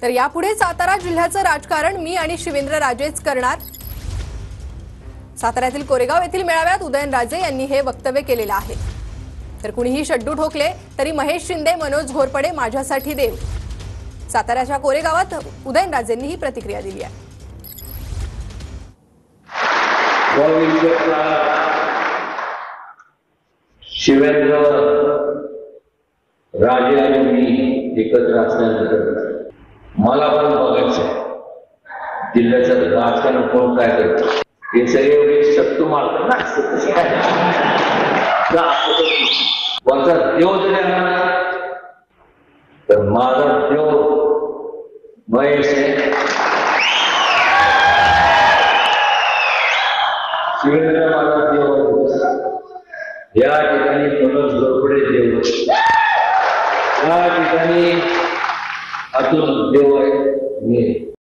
तर यापुढे सातारा जिल्ह्याचं राजकारण मी आणि शिवेंद्रराजेच करणार। साताऱ्यातील कोरेगाव येथील मेळाव्यात उदयनराजे यांनी हे वक्तव्य केलेलं आहे। तर कुणीही शड्डू ठोकले तरी महेश शिंदे, मनोज घोरपडे माझ्यासाठी देव। साताऱ्याच्या कोरेगावात उदयनराजेंनी ही प्रतिक्रिया दिली आहे। शिवेंद्र राजे आणि मी एकत्र असल्यानंतर मला पण बघायचं जिल्ह्याचं राजकारण कोण काय करतं। हे सगळे शत्रू मारतात ना, कोणता देव जरी आला तर माझा देव महेश शिवेंद्र माझा देव, या ठिकाणी मनोज घोरपडे देव, या ठिकाणी अतुल देव आहे।